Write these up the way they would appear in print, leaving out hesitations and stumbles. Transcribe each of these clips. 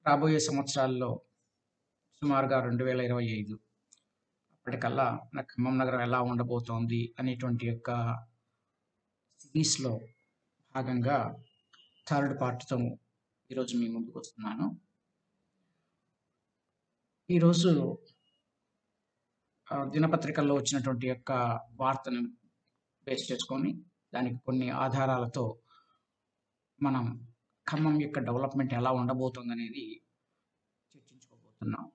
రాబోయే సంవత్సరాల్లో సుమారుగా 2025 అప్పటికల్లా మన ఖమ్మం నగరం ఎలా ఉండబోతోంది అనేటువంటి యొక్క సిరీస్‌లో భాగంగా థర్డ్ పార్ట్‌తో ఈరోజు మీ ముందుకొస్తున్నాను. ఈరోజు దినపత్రికల్లో వచ్చినటువంటి యొక్క వార్తను బేస్ చేసుకొని దానికి కొన్ని ఆధారాలతో మనం ఖమ్మం యొక్క డెవలప్‌మెంట్ ఎలా ఉండబోతోందనేది చర్చించుకోబోతున్నాం.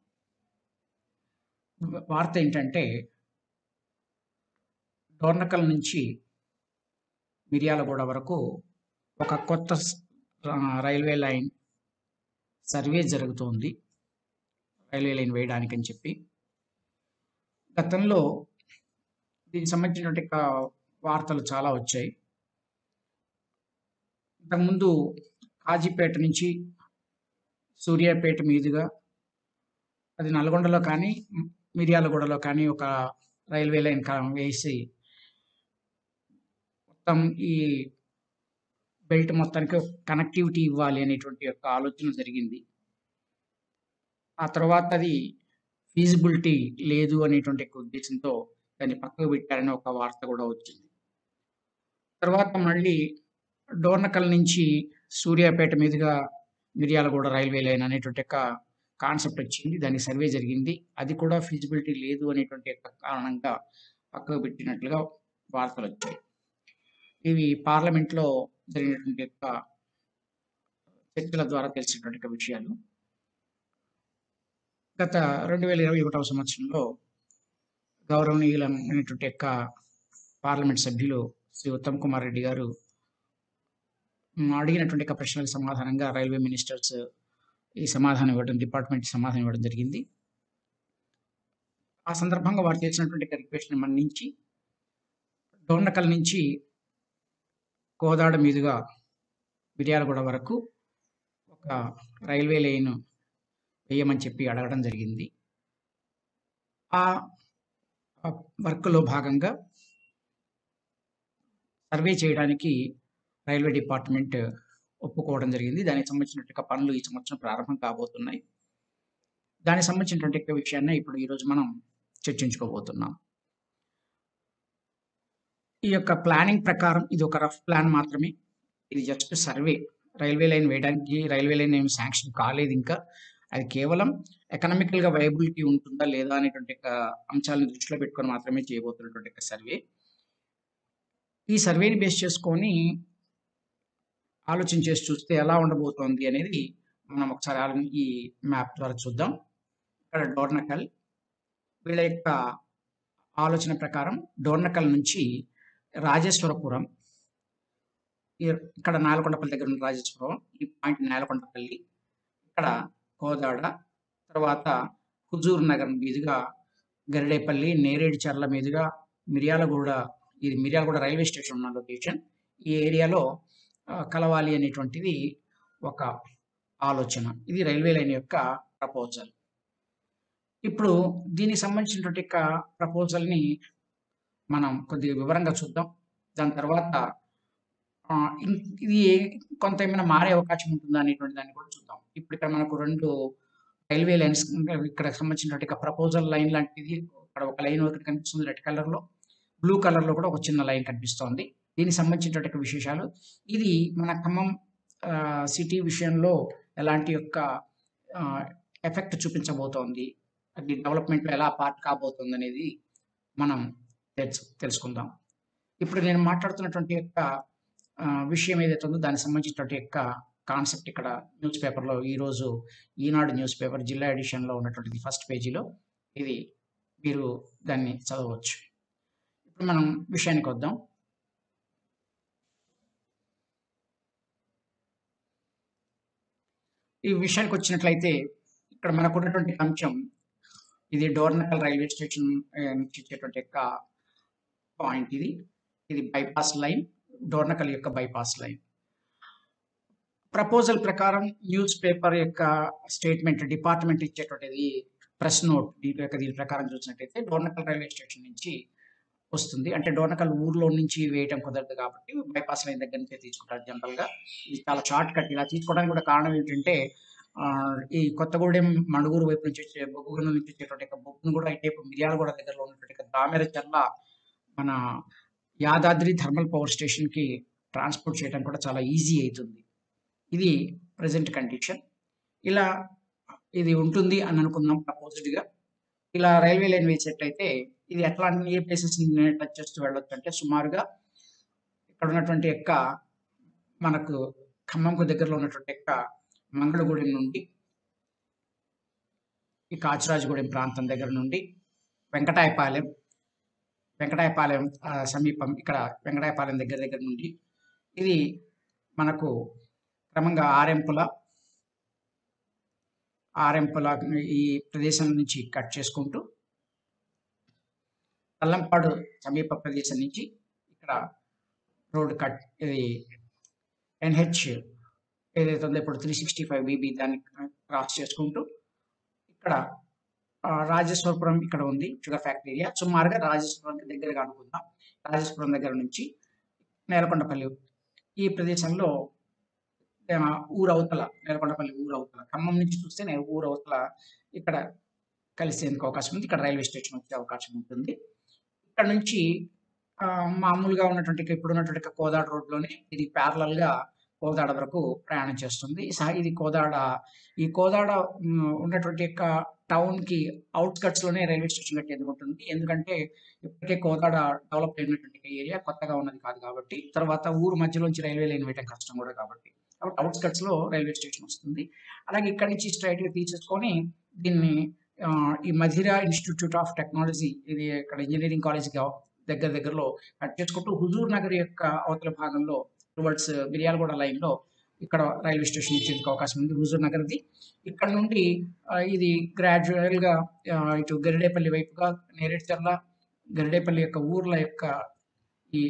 వార్త ఏంటంటే డోర్నకల్ నుంచి మిర్యాలగూడ వరకు ఒక కొత్త రైల్వే లైన్ సర్వే జరుగుతోంది. రైల్వే లైన్ వేయడానికని చెప్పి. గతంలో దీనికి సంబంధించినటువంటి వార్తలు చాలా వచ్చాయి. ఇంతకుముందు కాజీపేట నుంచి సూర్యాపేట మీదుగా అది నల్గొండలో కానీ, మిర్యాలగూడలో కానీ ఒక రైల్వే లైన్ వేసి మొత్తం ఈ బెల్ట్ మొత్తానికి కనెక్టివిటీ ఇవ్వాలి అనేటువంటి యొక్క ఆలోచన జరిగింది. ఆ తర్వాత అది ఫీజిబిలిటీ లేదు అనేటువంటి ఉద్దేశంతో దాన్ని పక్కకు పెట్టారని ఒక వార్త కూడా వచ్చింది. తర్వాత మళ్ళీ డోర్నకల్ నుంచి సూర్యాపేట మీదుగా మిర్యాలగూడ రైల్వే లైన్ అనేటువంటి కాన్సెప్ట్ వచ్చింది. దానికి సర్వే జరిగింది. అది కూడా ఫీజిబిలిటీ లేదు అనేటువంటి కారణంగా పక్కకు పెట్టినట్లుగా వార్తలు వచ్చాయి. ఇవి పార్లమెంట్లో జరిగినటువంటి చర్చల ద్వారా తెలిసినటువంటి విషయాలు. గత 2021 సంవత్సరంలో గౌరవనీయులైనటువంటి పార్లమెంట్ సభ్యులు శ్రీ ఉత్తమ్ కుమార్ రెడ్డి గారు అడిగినటువంటి ప్రశ్నలకు సమాధానంగా రైల్వే మినిస్టర్స్ డిపార్ట్మెంట్ సమాధానం ఇవ్వడం జరిగింది. ఆ సందర్భంగా వారు చేసినటువంటి రిక్వెస్ట్‌ని మన్నించి డోర్నకల్ నుంచి కోదాడ మీదుగా మిర్యాలగూడ వరకు ఒక రైల్వే లైన్ వేయమని చెప్పి అడగడం జరిగింది. ఆ వర్క్‌లో భాగంగా సర్వే చేయడానికి రైల్వే డిపార్ట్మెంట్ ఒప్పుకోవడం జరిగింది. దానికి సంబంధించినటువంటి పనులు ఈ సంవత్సరం ప్రారంభం కాబోతున్నాయి. దానికి సంబంధించినటువంటి విషయాన్ని ఇప్పుడు ఈరోజు మనం చర్చించుకోబోతున్నాం. ఈ యొక్క ప్లానింగ్ ప్రకారం ఇది ఒక రఫ్ ప్లాన్ మాత్రమే. ఇది జస్ట్ సర్వే. రైల్వే లైన్ వేయడానికి రైల్వే లైన్ ఏమి శాంక్షన్ కాలేదు ఇంకా. అది కేవలం ఎకనామికల్‌గా వైబిలిటీ ఉంటుందా లేదా అనేటువంటి అంశాలను దృష్టిలో పెట్టుకొని మాత్రమే చేయబోతున్నటువంటి సర్వే. ఈ సర్వేని బేస్ చేసుకొని ఆలోచన చేసి చూస్తే ఎలా ఉండబోతోంది అనేది మనం ఒకసారి ఈ మ్యాప్ ద్వారా చూద్దాం. ఇక్కడ డోర్నకల్, వీళ్ళ యొక్క ఆలోచన ప్రకారం డోర్నకల్ నుంచి రాజేశ్వరపురం, ఇక్కడ నేలకొండపల్లి దగ్గర ఉన్న రాజేశ్వరపురం, ఈ పాయింట్ నేలకొండపల్లి, ఇక్కడ కోదాడ, తర్వాత హుజూర్ నగర్ మీదుగా గరిడేపల్లి, నేరేడుచర్ల మీదుగా మిర్యాలగూడ, ఇది మిర్యాలగూడ రైల్వే స్టేషన్ ఉన్న లొకేషన్. ఈ ఏరియాలో కలవాలి అనేటువంటిది ఒక ఆలోచన. ఇది రైల్వే లైన్ యొక్క ప్రపోజల్. ఇప్పుడు దీనికి సంబంధించినటువంటి ప్రపోజల్‌ని మనం కొద్దిగా వివరంగా చూద్దాం. దాని తర్వాత ఇది కొంత ఏమైనా మారే అవకాశం ఉంటుందా అనేటువంటి దాన్ని కూడా చూద్దాం. ఇప్పుడు ఇక్కడ మనకు 2 రైల్వే లైన్స్ ఇక్కడ సంబంధించినటువంటి ప్రపోజల్ లైన్ లాంటిది ఇక్కడ ఒక లైన్ ఒకటి కనిపిస్తుంది రెడ్ కలర్‌లో. బ్లూ కలర్‌లో కూడా ఒక చిన్న లైన్ కనిపిస్తోంది. దీనికి సంబంధించినటువంటి విశేషాలు. ఇది మన ఖమ్మం సిటీ విషయంలో ఎలాంటి ఎఫెక్ట్ చూపించబోతోంది, అది డెవలప్‌మెంట్‌లో ఎలా పార్ట్ కాబోతుంది అనేది మనం తెలుసుకుందాం. ఇప్పుడు నేను మాట్లాడుతున్నటువంటి విషయం ఏదైతే ఉందో దానికి సంబంధించినటువంటి కాన్సెప్ట్ ఇక్కడ న్యూస్ పేపర్లో ఈరోజు ఈనాడు న్యూస్ పేపర్ జిల్లా ఎడిషన్‌లో ఉన్నటువంటిది ఫస్ట్ పేజీలో ఇది మీరు దాన్ని చదవచ్చు. ఇప్పుడు మనం విషయానికి వద్దాం. ఈ విషయానికి వచ్చినట్లయితే ఇక్కడ మనకు ఉన్నటువంటి అంశం ఇది డోర్నకల్ రైల్వే స్టేషన్ నుంచి వచ్చేటువంటి పాయింట్ ఇది బైపాస్ లైన్, డోర్నకల్ యొక్క బైపాస్ లైన్. ప్రపోజల్ ప్రకారం న్యూస్ పేపర్ స్టేట్మెంట్ డిపార్ట్మెంట్ ఇచ్చేటువంటిది ప్రెస్ నోట్ దీని ప్రకారం చూసినట్టయితే డోర్నకల్ రైల్వే స్టేషన్ నుంచి వస్తుంది. అంటే డోర్నకల్ ఊర్లో నుంచి వేయటం కుదరదు కాబట్టి బైపాస్ లైన్ దగ్గర నుంచే తీసుకుంటారు జనరల్‌గా. ఇది చాలా షార్ట్ కట్. ఇలా తీసుకోవడానికి కూడా కారణం ఏంటంటే ఈ కొత్తగూడెం, మణుగూరు వైపు నుంచి వచ్చే బొగ్గు గనుల నుంచి వచ్చేటువంటి బొగ్గును కూడా ఇటువైపు మిర్యాలగూడ దగ్గరలో ఉన్నటువంటి దామెరచర్ల మన యాదాద్రి థర్మల్ పవర్ స్టేషన్‌కి ట్రాన్స్‌పోర్ట్ చేయడం కూడా చాలా ఈజీ అయితుంది. ఇది ప్రెజెంట్ కండిషన్. ఇలా ఇది ఉంటుంది అని అనుకుందాం ప్రపోజ్డ్‌గా. ఇలా రైల్వే లైన్ వేసేట్టయితే ఇది ఎట్లాంటి ఏ ప్లేసెస్‌ని టచ్ చేస్తూ వెళ్ళొచ్చంటే సుమారుగా ఇక్కడ ఉన్నటువంటి మనకు ఖమ్మంకు దగ్గరలో ఉన్నటువంటి మంగళగూడెం నుండి ఈ కాచిరాజగూడెం ప్రాంతం దగ్గర నుండి వెంకటాయపాలెం సమీపం ఇక్కడ వెంకటాయపాలెం దగ్గర నుండి ఇది మనకు క్రమంగా ఆరెంపుల ఈ ప్రదేశం నుంచి కట్ చేసుకుంటూ తల్లంపాడు సమీప ప్రదేశం నుంచి ఇక్కడ రోడ్ కట్ ఇది ఎన్హెచ్ ఏదైతే ఉందో ఇప్పుడు 365 బీబీ దాన్ని క్రాస్ చేసుకుంటూ ఇక్కడ రాజేశ్వరపురం ఇక్కడ ఉంది షుగర్ ఫ్యాక్టరీ ఏరియా. సుమారుగా రాజేశ్వరంకి దగ్గరగా అనుకుందాం. రాజేశ్వరం దగ్గర నుంచి నేలకొండపల్లి ఈ ప్రదేశంలో ఊరవతల నేలకొండపల్లి ఊరవతల ఖమ్మం నుంచి చూస్తే ఊరవతల ఇక్కడ కలిసేందుకు అవకాశం ఉంది. ఇక్కడ రైల్వే స్టేషన్ వచ్చే అవకాశం ఉంటుంది. ఇక్కడ నుంచి మామూలుగా ఉన్నటువంటి ఇప్పుడు ఉన్నటువంటి కోదాడ రోడ్లోనే ఇది ప్యారలల్‌గా కోదాడ వరకు ప్రయాణం చేస్తుంది. ఇది ఈ కోదాడ ఉన్నటువంటి టౌన్‌కి ఔట్‌స్కట్స్‌లోనే రైల్వే స్టేషన్ కట్టేందుకు ఉంటుంది. ఎందుకంటే ఇప్పటికే కోదాడ డెవలప్ అయినటువంటి ఏరియా కొత్తగా ఉన్నది కాదు కాబట్టి. తర్వాత ఊరు మధ్యలోంచి రైల్వే లైన్ వేయడం కష్టం కూడా కాబట్టి. కాబట్టి ఔట్‌స్కట్స్‌లో రైల్వే స్టేషన్ వస్తుంది. అలాగే ఇక్కడి నుంచి స్ట్రెయిట్‌గా తీసేసుకొని దీన్ని ఈ మధిరా ఇన్‌స్టిట్యూట్ ఆఫ్ టెక్నాలజీ ఇది ఇక్కడ ఇంజినీరింగ్ కాలేజ్‌కి దగ్గరలో కట్ చేసుకుంటూ హుజూర్ నగర్ అవతల భాగంలో టువర్డ్స్ మిర్యాలగూడ లైన్‌లో ఇక్కడ రైల్వే స్టేషన్ వచ్చేందుకు అవకాశం ఉంది హుజూర్ నగర్‌ది. ఇక్కడ నుండి ఇది గ్రాడ్యుయల్‌గా ఇటు గరిడేపల్లి వైపుగా నేరేడుచర్ల, గరిడేపల్లి ఊర్ల ఈ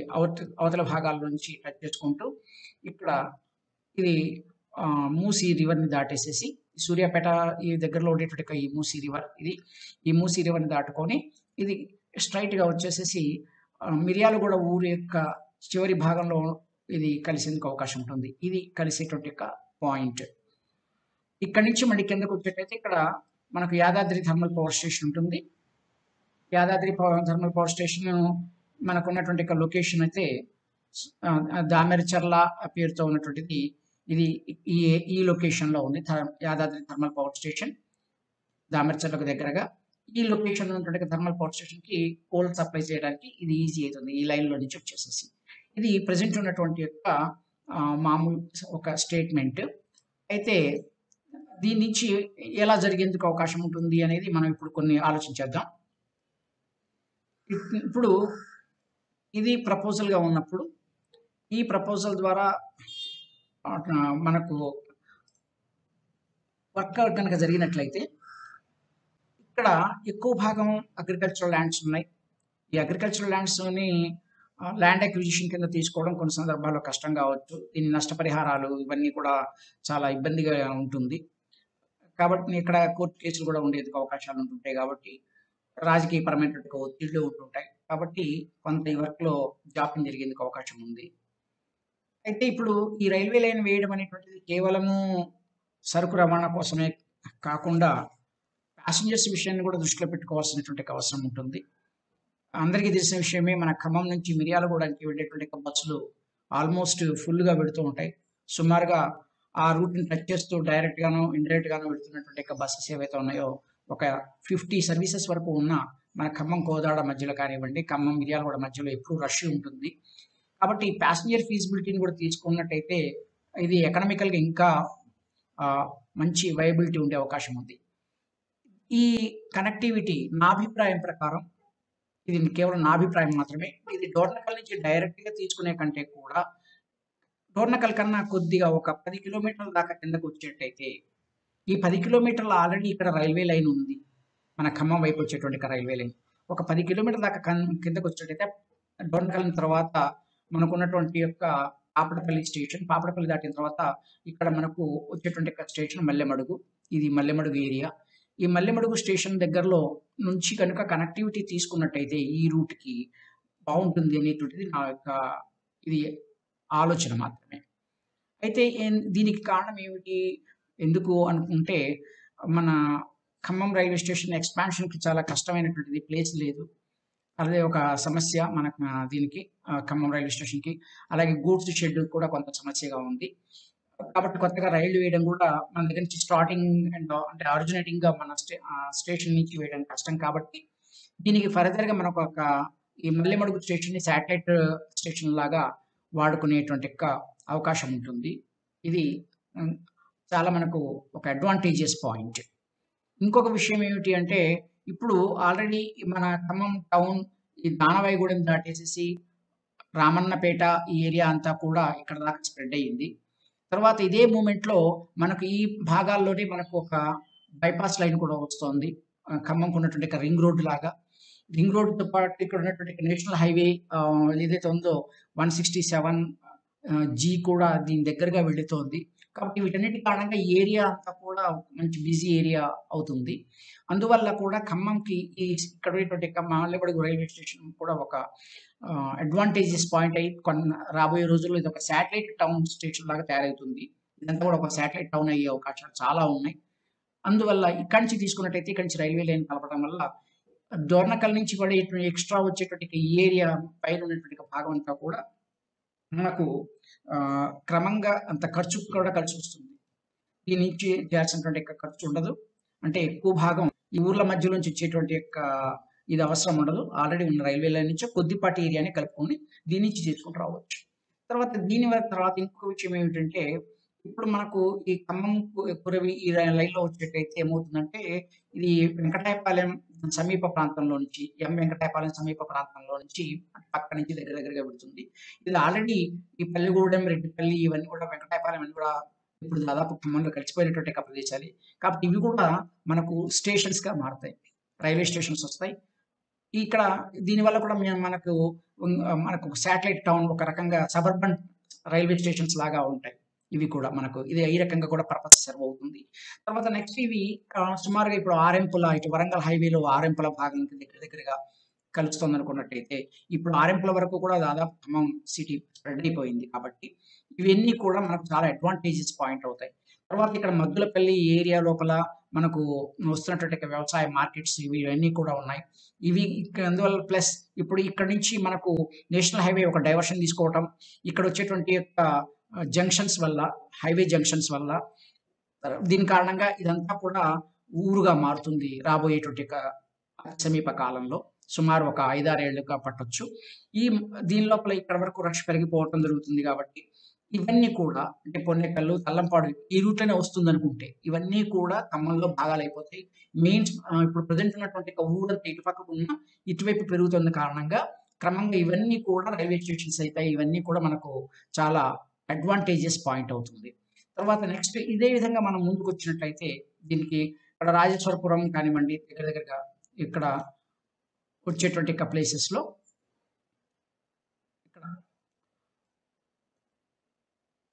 అవతల భాగాల నుంచి టచ్ చేసుకుంటూ ఇక్కడ ఇది మూసీ రివర్‌ని దాటేసేసి సూర్యాపేట ఈ దగ్గరలో ఉండేటువంటి ఈ మూసీ రివర్ ఈ మూసీ రివర్‌ని దాటుకొని ఇది స్ట్రెయిట్‌గా వచ్చేసేసి మిర్యాలగూడ ఊరు చివరి భాగంలో ఇది కలిసేందుకు అవకాశం ఉంటుంది. ఇది కలిసేటువంటి పాయింట్. ఇక్కడి నుంచి మళ్ళీ కిందకు వచ్చేటైతే ఇక్కడ మనకు యాదాద్రి థర్మల్ పవర్ స్టేషన్ ఉంటుంది. యాదాద్రి థర్మల్ పవర్ స్టేషన్ మనకు ఉన్నటువంటి లొకేషన్ అయితే దామెరచర్ల పేరుతో ఉన్నటువంటిది ఇది ఈ లొకేషన్‌లో ఉంది. యాదాద్రి థర్మల్ పవర్ స్టేషన్ దామెరచర్లకు దగ్గరగా. ఈ లొకేషన్‌లో ఉన్నటువంటి థర్మల్ పవర్ స్టేషన్‌కి కోల్ సప్లై చేయడానికి ఇది ఈజీ అవుతుంది. ఈ లైన్‌లో నుంచి వచ్చేసేసి. ఇది ప్రెజెంట్ ఉన్నటువంటి మామూలు ఒక స్టేట్మెంట్. అయితే దీని నుంచి ఎలా జరిగేందుకు అవకాశం ఉంటుంది అనేది మనం ఇప్పుడు కొన్ని ఆలోచించేద్దాం. ఇప్పుడు ఇది ప్రపోజల్‌గా ఉన్నప్పుడు ఈ ప్రపోజల్ ద్వారా మనకు వర్క్ కనుక జరిగినట్లయితే ఇక్కడ ఎక్కువ భాగం అగ్రికల్చరల్ ల్యాండ్స్ ఉన్నాయి. ఈ అగ్రికల్చరల్ ల్యాండ్స్‌ని ల్యాండ్ అక్విజిషన్ కింద తీసుకోవడం కొన్ని సందర్భాల్లో కష్టం కావచ్చు. దీని నష్టపరిహారాలు ఇవన్నీ కూడా చాలా ఇబ్బందిగా ఉంటుంది. కాబట్టి ఇక్కడ కోర్టు కేసులు కూడా ఉండేందుకు అవకాశాలు ఉంటుంటాయి కాబట్టి రాజకీయపరమైనటువంటి ఒత్తిళ్లు ఉంటుంటాయి. కాబట్టి కొంత ఈ వర్క్‌లో జాప్యం జరిగేందుకు అవకాశం ఉంది. అయితే ఇప్పుడు ఈ రైల్వే లైన్ వేయడం అనేటువంటిది కేవలము సరుకు రవాణా కోసమే కాకుండా ప్యాసింజర్స్ విషయాన్ని కూడా దృష్టిలో పెట్టుకోవాల్సినటువంటి అవసరం ఉంటుంది. అందరికీ తెలిసిన విషయమే మన ఖమ్మం నుంచి మిర్యాలగూడకి వెళ్ళేటువంటి బస్సులు ఆల్మోస్ట్ ఫుల్‌గా వెళుతూ ఉంటాయి. సుమారుగా ఆ రూట్‌ని టచ్ చేస్తూ డైరెక్ట్‌గానో, ఇండైరెక్ట్‌గానో వెళ్తున్నటువంటి బస్సెస్ ఏవైతే ఉన్నాయో ఒక 50 సర్వీసెస్ వరకు ఉన్న మన ఖమ్మం కోదాడ మధ్యలో కానివ్వండి, ఖమ్మం మిర్యాలగూడ మధ్యలో ఎప్పుడూ రష్ ఉంటుంది. కాబట్టి ప్యాసింజర్ ఫీజిబిలిటీని కూడా తీసుకున్నట్టయితే ఇది ఎకనామికల్‌గా ఇంకా మంచి వైయబిలిటీ ఉండే అవకాశం ఉంది. ఈ కనెక్టివిటీ నా అభిప్రాయం ప్రకారం ఇది కేవలం నా అభిప్రాయం మాత్రమే. ఇది డోర్నకల్ నుంచి డైరెక్ట్‌గా తీసుకునే కంటే కూడా డోర్నకల్ కన్నా కొద్దిగా ఒక 10 కిలోమీటర్ల దాకా కిందకు వచ్చేటైతే ఈ 10 కిలోమీటర్లు ఆల్రెడీ ఇక్కడ రైల్వే లైన్ ఉంది. మన ఖమ్మం వైపు వచ్చేటువంటి రైల్వే లైన్. ఒక 10 కిలోమీటర్ల దాకా కిందకు వచ్చేటైతే డోర్నకల్ తర్వాత మనకున్నటువంటి పాపడపల్లి స్టేషన్. పాపడపల్లి దాటిన తర్వాత ఇక్కడ మనకు వచ్చేటువంటి స్టేషన్ మల్లెమడుగు. ఇది మల్లెమడుగు ఏరియా. ఈ మల్లెమడుగు స్టేషన్ దగ్గరలో నుంచి కనుక కనెక్టివిటీ తీసుకున్నట్టయితే ఈ రూట్‌కి బావుంటుంది అనేటువంటిది నా ఇది ఆలోచన మాత్రమే. అయితే దీనికి కారణం ఏమిటి? ఎందుకు అనుకుంటే మన ఖమ్మం రైల్వే స్టేషన్ ఎక్స్పాన్షన్‌కి చాలా కష్టమైనటువంటిది. ప్లేస్ లేదు. అదే ఒక సమస్య మనకు దీనికి ఖమ్మం రైల్వే స్టేషన్‌కి. అలాగే గూడ్స్ షెడ్ కూడా కొంత సమస్యగా ఉంది. కాబట్టి కొత్తగా రైళ్లు వేయడం కూడా మన దగ్గర నుంచి స్టార్టింగ్ అండ్ అంటే ఆరిజినేటింగ్‌గా మన స్టేషన్ నుంచి వేయడం కష్టం కాబట్టి, దీనికి ఫర్దర్‌గా మనకొక ఈ మల్లెమడుగు స్టేషన్‌ని శాటిలైట్ స్టేషన్ లాగా వాడుకునేటువంటి అవకాశం ఉంటుంది. ఇది హ్మ్, చాలా మనకు ఒక అడ్వాంటేజెస్ పాయింట్. ఇంకొక విషయం ఏమిటి అంటే, ఇప్పుడు ఆల్రెడీ మన ఖమ్మం టౌన్ ఈ దానవాయిగూడెం దాటేసేసి రామన్నపేట ఈ ఏరియా అంతా కూడా ఇక్కడ దాకా స్ప్రెడ్ అయ్యింది. తర్వాత ఇదే మూవ్‌మెంట్‌లో మనకు ఈ భాగాల్లోనే మనకు ఒక బైపాస్ లైన్ కూడా వస్తోంది. ఖమ్మంకు ఉన్నటువంటి ఒక రింగ్ రోడ్ లాగా. రింగ్ రోడ్‌తో పాటు ఇక్కడ ఉన్నటువంటి నేషనల్ హైవే ఏదైతే ఉందో 167 జీ కూడా దీని దగ్గరగా వెళుతోంది. కాబట్టి వీటన్నిటి కారణంగా ఈ ఏరియా అంతా కూడా మంచి బిజీ ఏరియా అవుతుంది. అందువల్ల కూడా ఖమ్మంకి ఇక్కడ ఉన్నటువంటి మల్లెమడుగు రైల్వే స్టేషన్ కూడా ఒక అడ్వాంటేజెస్ పాయింట్ అయ్యి రాబోయే రోజుల్లో ఇదొక శాటిలైట్ టౌన్ స్టేషన్ లాగా తయారవుతుంది. ఇదంతా కూడా ఒక శాటిలైట్ టౌన్ అయ్యే అవకాశాలు చాలా ఉన్నాయి. అందువల్ల ఇక్కడి నుంచి తీసుకున్నట్టయితే ఇక్కడి నుంచి రైల్వే లైన్ కలపడం వల్ల డోర్నకల్ నుంచి పడేటువంటి ఎక్స్‌ట్రా వచ్చేటువంటి ఈ ఏరియా పైన ఉన్నటువంటి భాగం అంతా కూడా మనకు క్రమంగా అంత ఖర్చు కూడా కలిసొస్తుంది. దీని నుంచి చేయాల్సినటువంటి ఖర్చు ఉండదు. అంటే ఎక్కువ భాగం ఈ ఊర్ల మధ్యలో నుంచి వచ్చేటువంటి ఇది అవసరం ఉండదు. ఆల్రెడీ ఉన్న రైల్వే లైన్ నుంచే కొద్దిపాటి ఏరియాని కలుపుకొని దీని నుంచి చేసుకొని రావచ్చు. తర్వాత ఇంకొక విషయం ఏమిటంటే, ఇప్పుడు మనకు ఈ ఖమ్మం, కురవి ఈ లైన్‌లో వచ్చేటైతే ఏమవుతుందంటే, ఇది వెంకటాయపాలెం సమీప ప్రాంతంలో నుంచి, వెంకటాయపాలెం సమీప ప్రాంతంలో నుంచి పక్క నుంచి దగ్గర దగ్గరగా వెళ్తుంది. ఇది ఆల్రెడీ ఈ పల్లిగూడెం, రెడ్డిపల్లి ఇవన్నీ కూడా వెంకటాయపాలెం అన్నీ కూడా ఇప్పుడు దాదాపు ఖమ్మంలో కలిసిపోయినటువంటి ప్రదేశాలే. కాబట్టి ఇవి కూడా మనకు స్టేషన్స్‌గా మారుతాయి. రైల్వే స్టేషన్స్ వస్తాయి. ఇక్కడ దీనివల్ల కూడా మనకు శాటిలైట్ టౌన్ ఒక రకంగా సబర్బన్ రైల్వే స్టేషన్స్ లాగా ఉంటాయి. ఇవి కూడా మనకు ఇది ఈ రకంగా కూడా పర్పస్ సర్వ్ అవుతుంది. తర్వాత నెక్స్ట్ ఇవి సుమారుగా ఇప్పుడు ఆరెంపుల ఇటు వరంగల్ హైవేలో ఆరెంపుల భాగానికి దగ్గర దగ్గరగా కలుస్తుందనుకున్నట్టయితే, ఇప్పుడు ఆరెంపుల వరకు కూడా దాదాపు ఖమ్మం సిటీ స్ప్రెడ్ అయిపోయింది కాబట్టి, ఇవన్నీ కూడా మనకు చాలా అడ్వాంటేజెస్ పాయింట్ అవుతాయి. తర్వాత ఇక్కడ మద్దులపల్లి ఏరియా లోపల మనకు వస్తున్నటువంటి వ్యవసాయ మార్కెట్స్ ఇవన్నీ కూడా ఉన్నాయి. అందువల్ల ప్లస్ ఇప్పుడు ఇక్కడి నుంచి మనకు నేషనల్ హైవే ఒక డైవర్షన్ తీసుకోవటం, ఇక్కడ వచ్చేటువంటి జంక్షన్స్ వల్ల, హైవే జంక్షన్స్ వల్ల దీని కారణంగా ఇదంతా కూడా ఊరుగా మారుతుంది రాబోయేటువంటి సమీప కాలంలో. సుమారు ఒక 5, 6 ఏళ్లుగా పట్టొచ్చు. దీని లోపల ఇక్కడ వరకు రష్ పెరిగిపోవటం జరుగుతుంది కాబట్టి, ఇవన్నీ కూడా అంటే పొన్నెకల్లు, తల్లంపాడు ఈ రూట్‌లోనే వస్తుందనుకుంటే, ఇవన్నీ కూడా ఖమ్మంలో భాగాలైపోతాయి. ఇప్పుడు ప్రెజెంట్ ఉన్నటువంటి ఊరంతా ఇటుపక్కకున్న ఇటువైపు పెరుగుతున్న కారణంగా క్రమంగా ఇవన్నీ కూడా రైల్వే స్టేషన్స్ అయితాయి. ఇవన్నీ కూడా మనకు చాలా అడ్వాంటేజెస్ పాయింట్ అవుతుంది. తర్వాత నెక్స్ట్ ఇదే విధంగా మనం ముందుకొచ్చినట్లయితే దీనికి ఇక్కడ రాజేశ్వరపురం కానివ్వండి, దగ్గర దగ్గరగా ఇక్కడ వచ్చేటువంటి ప్లేసెస్‌లో ఇక్కడ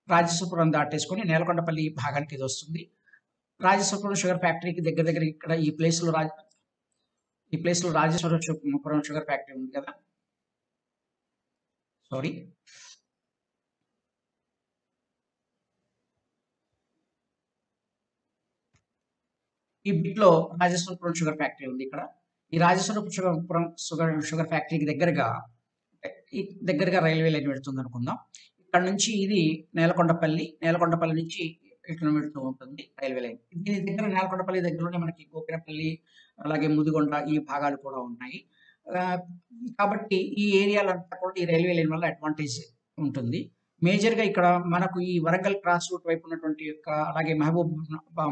రాజేశ్వరపురం దాటేసుకొని నేలకొండపల్లి భాగానికి ఇదొస్తుంది. రాజేశ్వరపురం షుగర్ ఫ్యాక్టరీకి దగ్గర దగ్గర ఇక్కడ ఈ ప్లేస్‌లో రాజేశ్వరపురం షుగర్ ఫ్యాక్టరీ ఉంది కదా! సారీ. ఈ బిట్‌లో రాజేశ్వరపురం షుగర్ ఫ్యాక్టరీ ఉంది ఇక్కడ. ఈ రాజేశ్వరపురం షుగర్ ఫ్యాక్టరీకి దగ్గరగా రైల్వే లైన్ వెళ్తుందనుకుందాం. ఇక్కడ నుంచి ఇది నేలకొండపల్లి నుంచి ఇట్లా వెళ్తూ ఉంటుంది రైల్వే లైన్. దీని దగ్గర నేలకొండపల్లి దగ్గరలోనే మనకి గోపినపల్లి, అలాగే ముదిగొండ ఈ భాగాలు కూడా ఉన్నాయి. కాబట్టి ఈ ఏరియాలంతా కూడా ఈ రైల్వే లైన్ వల్ల అడ్వాంటేజ్ ఉంటుంది. మేజర్‌గా ఇక్కడ మనకు ఈ వరంగల్ క్రాస్ రూట్ వైపు ఉన్నటువంటి అలాగే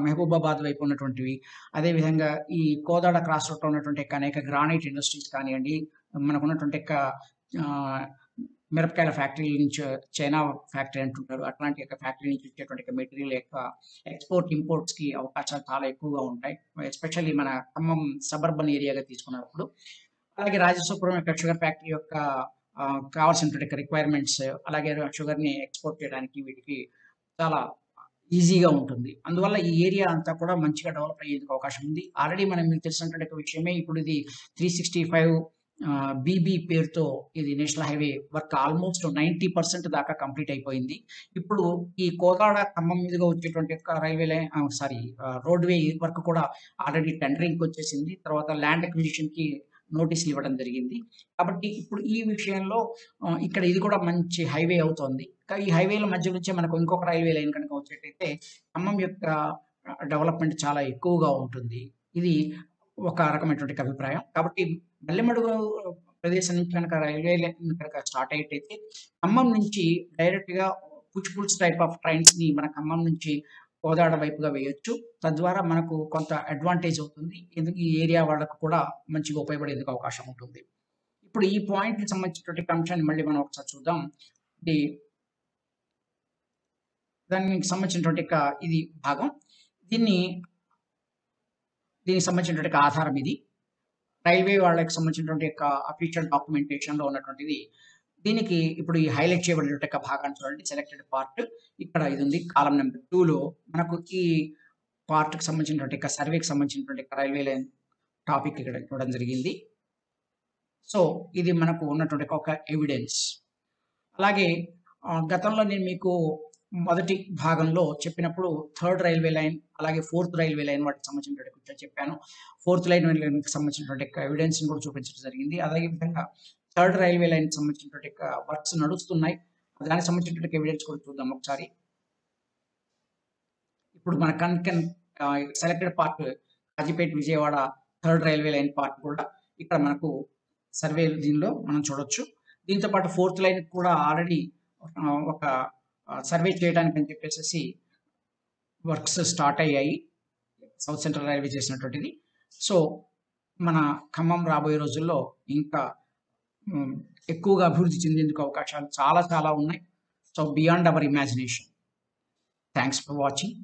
మహబూబాబాద్ వైపు ఉన్నటువంటివి, అదేవిధంగా ఈ కోదాడ క్రాస్ రూట్‌లో ఉన్నటువంటి అనేక గ్రానైట్ ఇండస్ట్రీస్ కానియండి, మనకున్నటువంటి మిరపకాయల ఫ్యాక్టరీల నుంచి చైనా ఫ్యాక్టరీ అంటుంటారు. అట్లాంటి ఫ్యాక్టరీ నుంచి వచ్చేటువంటి మెటీరియల్ ఎక్స్‌పోర్ట్, ఇంపోర్ట్స్‌కి అవకాశాలు చాలా ఎక్కువగా ఉంటాయి. ఎస్పెషల్లీ మన ఖమ్మం సబర్బన్ ఏరియాగా తీసుకున్నప్పుడు. అలాగే రాజేశ్వరపురం షుగర్ ఫ్యాక్టరీ కావాల్సినటువంటి రిక్వైర్మెంట్స్, అలాగే షుగర్‌ని ఎక్స్‌పోర్ట్ చేయడానికి వీటికి చాలా ఈజీగా ఉంటుంది. అందువల్ల ఈ ఏరియా అంతా కూడా మంచిగా డెవలప్ అయ్యేందుకు అవకాశం ఉంది. ఆల్రెడీ మీకు తెలిసినటువంటి విషయమే ఇప్పుడు ఇది 365 బీబీ పేరుతో ఇది నేషనల్ హైవే వర్క్ ఆల్మోస్ట్ 90% దాకా కంప్లీట్ అయిపోయింది. ఇప్పుడు ఈ కోదాడ ఖమ్మం మీదుగా వచ్చేటువంటి యొక్క రైల్వే లైన్ రోడ్‌వే వర్క్ కూడా ఆల్రెడీ టెండరింగ్‌కొచ్చేసింది. తర్వాత ల్యాండ్ అక్విజిషన్‌కి నోటీసులు ఇవ్వడం జరిగింది. కాబట్టి ఇప్పుడు ఈ విషయంలో ఇక్కడ ఇది కూడా మంచి హైవే అవుతోంది. ఈ హైవేల మధ్య నుంచే మనకు ఇంకొక రైల్వే లైన్ కనుక వచ్చేటైతే ఖమ్మం యొక్క డెవలప్‌మెంట్ చాలా ఎక్కువగా ఉంటుంది. ఇది ఒక రకమైనటువంటి అభిప్రాయం. కాబట్టి మల్లెమడుగు ప్రదేశం నుంచి కనుక రైల్వే లైన్ కనుక స్టార్ట్ అయ్యేటైతే ఖమ్మం నుంచి డైరెక్ట్‌గా పుచ్ పుల్స్ టైప్ ఆఫ్ ట్రైన్స్‌ని మన ఖమ్మం నుంచి కోదాడ వైపుగా వేయొచ్చు. తద్వారా మనకు కొంత అడ్వాంటేజ్ అవుతుంది. ఎందుకు ఈ ఏరియా వాళ్ళకి కూడా మంచిగా ఉపయోగపడేందుకు అవకాశం ఉంటుంది. ఇప్పుడు ఈ పాయింట్‌కి సంబంధించినటువంటి అంశాన్ని మళ్ళీ మనం ఒకసారి చూద్దాం. ఇది దానికి సంబంధించినటువంటి ఇది భాగం. దీన్ని దీనికి సంబంధించినటువంటి ఆధారం ఇది. రైల్వే వాళ్ళకి సంబంధించినటువంటి యొక్క అఫీషియల్ డాక్యుమెంటేషన్‌లో ఉన్నటువంటిది. దీనికి ఇప్పుడు ఈ హైలైట్ చేయబడినటువంటి యొక్క భాగాన్ని చూడండి. సెలెక్టెడ్ పార్ట్ ఇక్కడ ఇది ఉంది. కాలమ్ నంబర్ 2లో మనకు ఈ పార్ట్‌కి సంబంధించినటువంటి యొక్క సర్వేకి సంబంధించినటువంటి రైల్వే లైన్ టాపిక్ ఇక్కడ ఇవ్వడం జరిగింది. సో, ఇది మనకు ఉన్నటువంటి ఒక ఎవిడెన్స్. అలాగే గతంలో నేను మీకు మొదటి భాగంలో చెప్పినప్పుడు థర్డ్ రైల్వే లైన్, అలాగే ఫోర్త్ రైల్వే లైన్ వాటికి సంబంధించినటువంటి కొంచెం చెప్పాను. ఫోర్త్ లైన్‌కి సంబంధించినటువంటి ఎవిడెన్స్‌ని కూడా చూపించడం జరిగింది. అదే విధంగా థర్డ్ రైల్వే లైన్‌కి సంబంధించినటువంటి వర్క్స్ నడుస్తున్నాయి. దానికి సంబంధించినటువంటి ఎవిడెన్స్ కూడా చూద్దాం ఒకసారి. ఇప్పుడు మన selected part Kazipet Vijayawada third railway line part కూడా ఇక్కడ మనకు సర్వే దీనిలో మనం చూడొచ్చు. దీంతో పాటు ఫోర్త్ లైన్ కూడా ఆల్రెడీ ఒక సర్వే చేయడానికి అని చెప్పేసేసి వర్క్స్ స్టార్ట్ అయ్యాయి. సౌత్ సెంట్రల్ రైల్వే చేసినటువంటిది. సో, మన ఖమ్మం రాబోయే రోజుల్లో ఇంకా ఎక్కువగా అభివృద్ధి చెందేందుకు అవకాశాలు చాలా చాలా ఉన్నాయి. So, beyond our imagination. Thanks for watching.